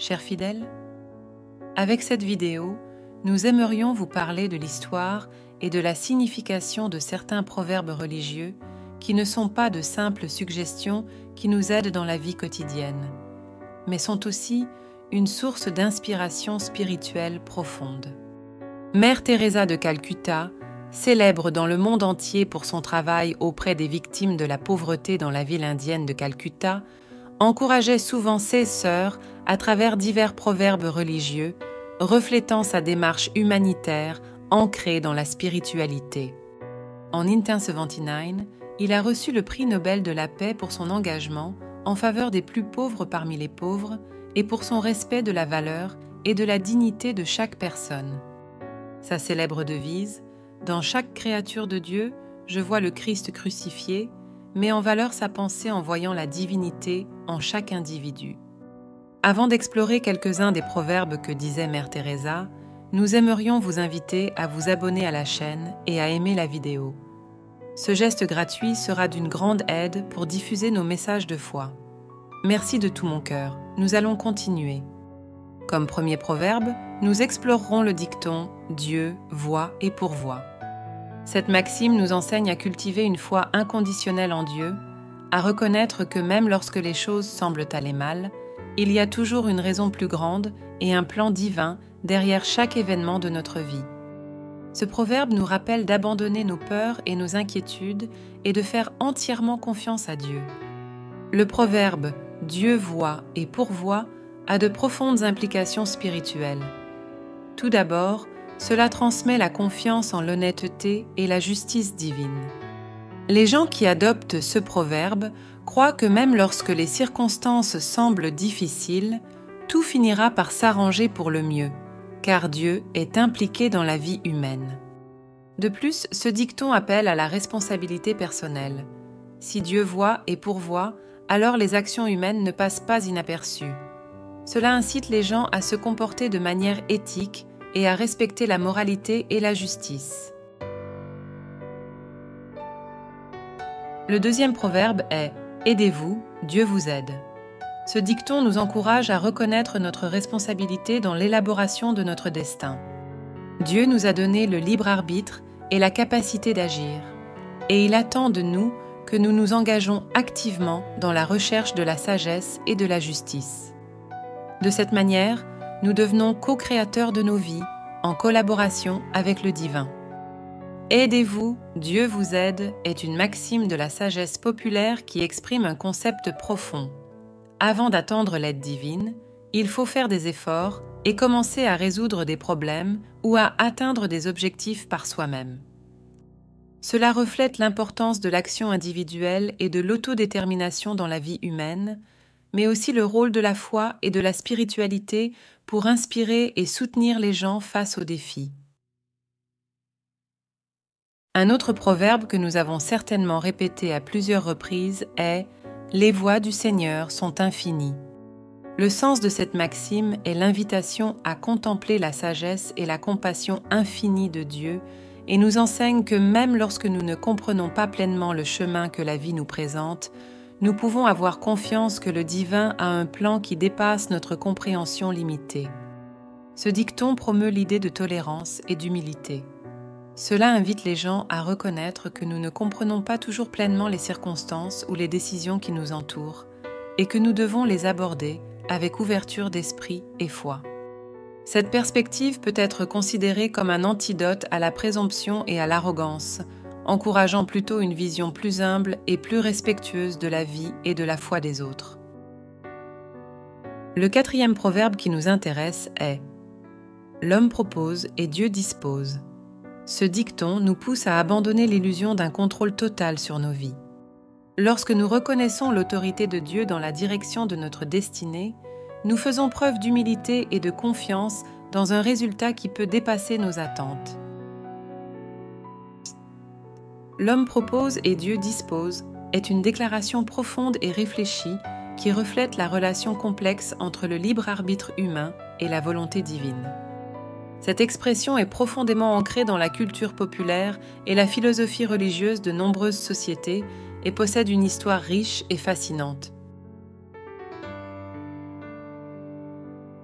Chers fidèles, avec cette vidéo, nous aimerions vous parler de l'histoire et de la signification de certains proverbes religieux qui ne sont pas de simples suggestions qui nous aident dans la vie quotidienne, mais sont aussi une source d'inspiration spirituelle profonde. Mère Teresa de Calcutta, célèbre dans le monde entier pour son travail auprès des victimes de la pauvreté dans la ville indienne de Calcutta, encourageait souvent ses sœurs à travers divers proverbes religieux, reflétant sa démarche humanitaire ancrée dans la spiritualité. En 1979, il a reçu le prix Nobel de la paix pour son engagement en faveur des plus pauvres parmi les pauvres et pour son respect de la valeur et de la dignité de chaque personne. Sa célèbre devise « Dans chaque créature de Dieu, je vois le Christ crucifié » met en valeur sa pensée en voyant la divinité en chaque individu. Avant d'explorer quelques-uns des proverbes que disait Mère Teresa, nous aimerions vous inviter à vous abonner à la chaîne et à aimer la vidéo. Ce geste gratuit sera d'une grande aide pour diffuser nos messages de foi. Merci de tout mon cœur, nous allons continuer. Comme premier proverbe, nous explorerons le dicton « Dieu voit et pourvoit ». Cette maxime nous enseigne à cultiver une foi inconditionnelle en Dieu, à reconnaître que même lorsque les choses semblent aller mal, il y a toujours une raison plus grande et un plan divin derrière chaque événement de notre vie. Ce proverbe nous rappelle d'abandonner nos peurs et nos inquiétudes et de faire entièrement confiance à Dieu. Le proverbe « Dieu voit et pourvoit » a de profondes implications spirituelles. Tout d'abord, cela transmet la confiance en l'honnêteté et la justice divine. Les gens qui adoptent ce proverbe croient que même lorsque les circonstances semblent difficiles, tout finira par s'arranger pour le mieux, car Dieu est impliqué dans la vie humaine. De plus, ce dicton appelle à la responsabilité personnelle. Si Dieu voit et pourvoit, alors les actions humaines ne passent pas inaperçues. Cela incite les gens à se comporter de manière éthique et à respecter la moralité et la justice. Le deuxième proverbe est « Aidez-vous, Dieu vous aide ». Ce dicton nous encourage à reconnaître notre responsabilité dans l'élaboration de notre destin. Dieu nous a donné le libre arbitre et la capacité d'agir, et il attend de nous que nous nous engageons activement dans la recherche de la sagesse et de la justice. De cette manière, nous devenons co-créateurs de nos vies, en collaboration avec le divin. Aidez-vous, Dieu vous aide est une maxime de la sagesse populaire qui exprime un concept profond. Avant d'attendre l'aide divine, il faut faire des efforts et commencer à résoudre des problèmes ou à atteindre des objectifs par soi-même. Cela reflète l'importance de l'action individuelle et de l'autodétermination dans la vie humaine, mais aussi le rôle de la foi et de la spiritualité pour inspirer et soutenir les gens face aux défis. Un autre proverbe que nous avons certainement répété à plusieurs reprises est « Les voies du Seigneur sont infinies ». Le sens de cette maxime est l'invitation à contempler la sagesse et la compassion infinie de Dieu et nous enseigne que même lorsque nous ne comprenons pas pleinement le chemin que la vie nous présente, nous pouvons avoir confiance que le divin a un plan qui dépasse notre compréhension limitée. Ce dicton promeut l'idée de tolérance et d'humilité. Cela invite les gens à reconnaître que nous ne comprenons pas toujours pleinement les circonstances ou les décisions qui nous entourent et que nous devons les aborder avec ouverture d'esprit et foi. Cette perspective peut être considérée comme un antidote à la présomption et à l'arrogance, encourageant plutôt une vision plus humble et plus respectueuse de la vie et de la foi des autres. Le quatrième proverbe qui nous intéresse est « L'homme propose et Dieu dispose ». Ce dicton nous pousse à abandonner l'illusion d'un contrôle total sur nos vies. Lorsque nous reconnaissons l'autorité de Dieu dans la direction de notre destinée, nous faisons preuve d'humilité et de confiance dans un résultat qui peut dépasser nos attentes. L'homme propose et Dieu dispose est une déclaration profonde et réfléchie qui reflète la relation complexe entre le libre arbitre humain et la volonté divine. Cette expression est profondément ancrée dans la culture populaire et la philosophie religieuse de nombreuses sociétés et possède une histoire riche et fascinante.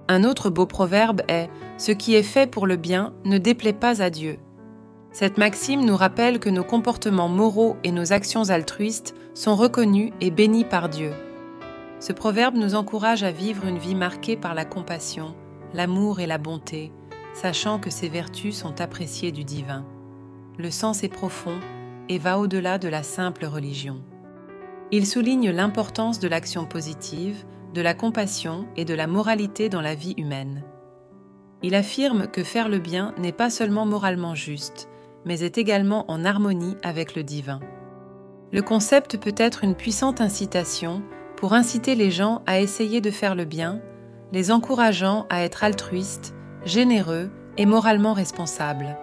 Un autre beau proverbe est « Ce qui est fait pour le bien ne déplaît pas à Dieu ». Cette maxime nous rappelle que nos comportements moraux et nos actions altruistes sont reconnus et bénis par Dieu. Ce proverbe nous encourage à vivre une vie marquée par la compassion, l'amour et la bonté, sachant que ces vertus sont appréciées du divin. Le sens est profond et va au-delà de la simple religion. Il souligne l'importance de l'action positive, de la compassion et de la moralité dans la vie humaine. Il affirme que faire le bien n'est pas seulement moralement juste, mais est également en harmonie avec le divin. Le concept peut être une puissante incitation pour inciter les gens à essayer de faire le bien, les encourageant à être altruistes, généreux et moralement responsables.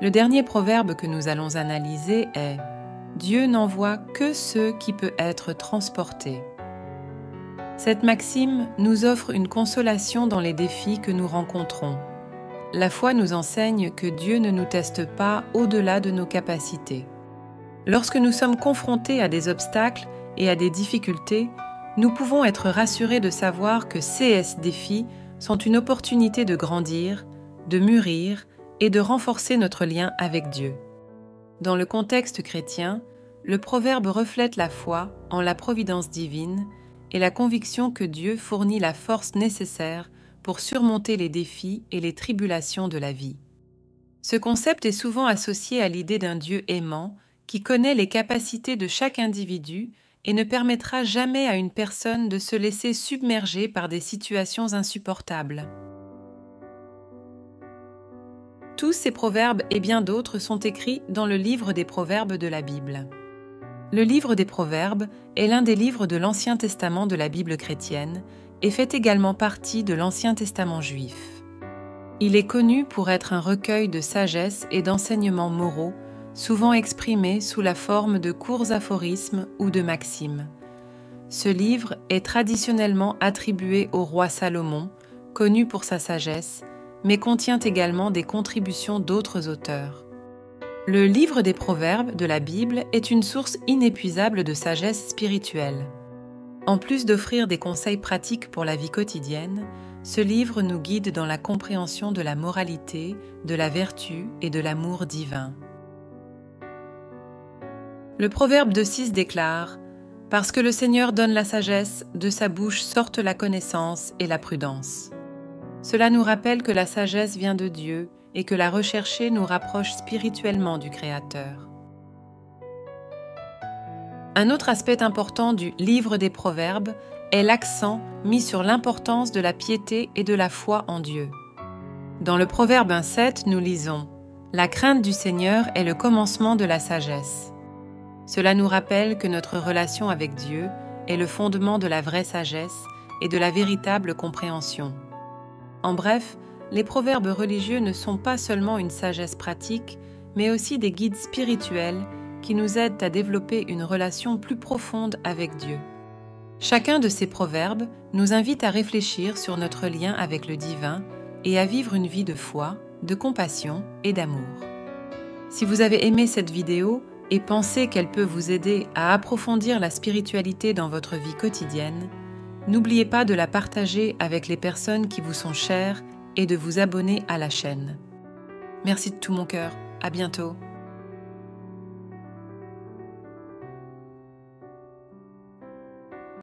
Le dernier proverbe que nous allons analyser est « Dieu n'envoie que ceux qui peuvent être transportés ». Cette maxime nous offre une consolation dans les défis que nous rencontrons. La foi nous enseigne que Dieu ne nous teste pas au-delà de nos capacités. Lorsque nous sommes confrontés à des obstacles et à des difficultés, nous pouvons être rassurés de savoir que ces défis sont une opportunité de grandir, de mûrir et de renforcer notre lien avec Dieu. Dans le contexte chrétien, le proverbe reflète la foi en la providence divine et la conviction que Dieu fournit la force nécessaire pour surmonter les défis et les tribulations de la vie. Ce concept est souvent associé à l'idée d'un Dieu aimant qui connaît les capacités de chaque individu et ne permettra jamais à une personne de se laisser submerger par des situations insupportables. Tous ces proverbes et bien d'autres sont écrits dans le livre des Proverbes de la Bible. Le livre des Proverbes est l'un des livres de l'Ancien Testament de la Bible chrétienne et fait également partie de l'Ancien Testament juif. Il est connu pour être un recueil de sagesse et d'enseignements moraux, souvent exprimés sous la forme de courts aphorismes ou de maximes. Ce livre est traditionnellement attribué au roi Salomon, connu pour sa sagesse, mais contient également des contributions d'autres auteurs. Le livre des Proverbes de la Bible est une source inépuisable de sagesse spirituelle. En plus d'offrir des conseils pratiques pour la vie quotidienne, ce livre nous guide dans la compréhension de la moralité, de la vertu et de l'amour divin. Le Proverbe 2,6 déclare « Parce que le Seigneur donne la sagesse, de sa bouche sortent la connaissance et la prudence. » Cela nous rappelle que la sagesse vient de Dieu et que la rechercher nous rapproche spirituellement du Créateur. Un autre aspect important du livre des Proverbes est l'accent mis sur l'importance de la piété et de la foi en Dieu. Dans le Proverbe 1,7, nous lisons « La crainte du Seigneur est le commencement de la sagesse ». Cela nous rappelle que notre relation avec Dieu est le fondement de la vraie sagesse et de la véritable compréhension. En bref, les proverbes religieux ne sont pas seulement une sagesse pratique, mais aussi des guides spirituels qui nous aident à développer une relation plus profonde avec Dieu. Chacun de ces proverbes nous invite à réfléchir sur notre lien avec le divin et à vivre une vie de foi, de compassion et d'amour. Si vous avez aimé cette vidéo et pensez qu'elle peut vous aider à approfondir la spiritualité dans votre vie quotidienne, n'oubliez pas de la partager avec les personnes qui vous sont chères et de vous abonner à la chaîne. Merci de tout mon cœur. À bientôt.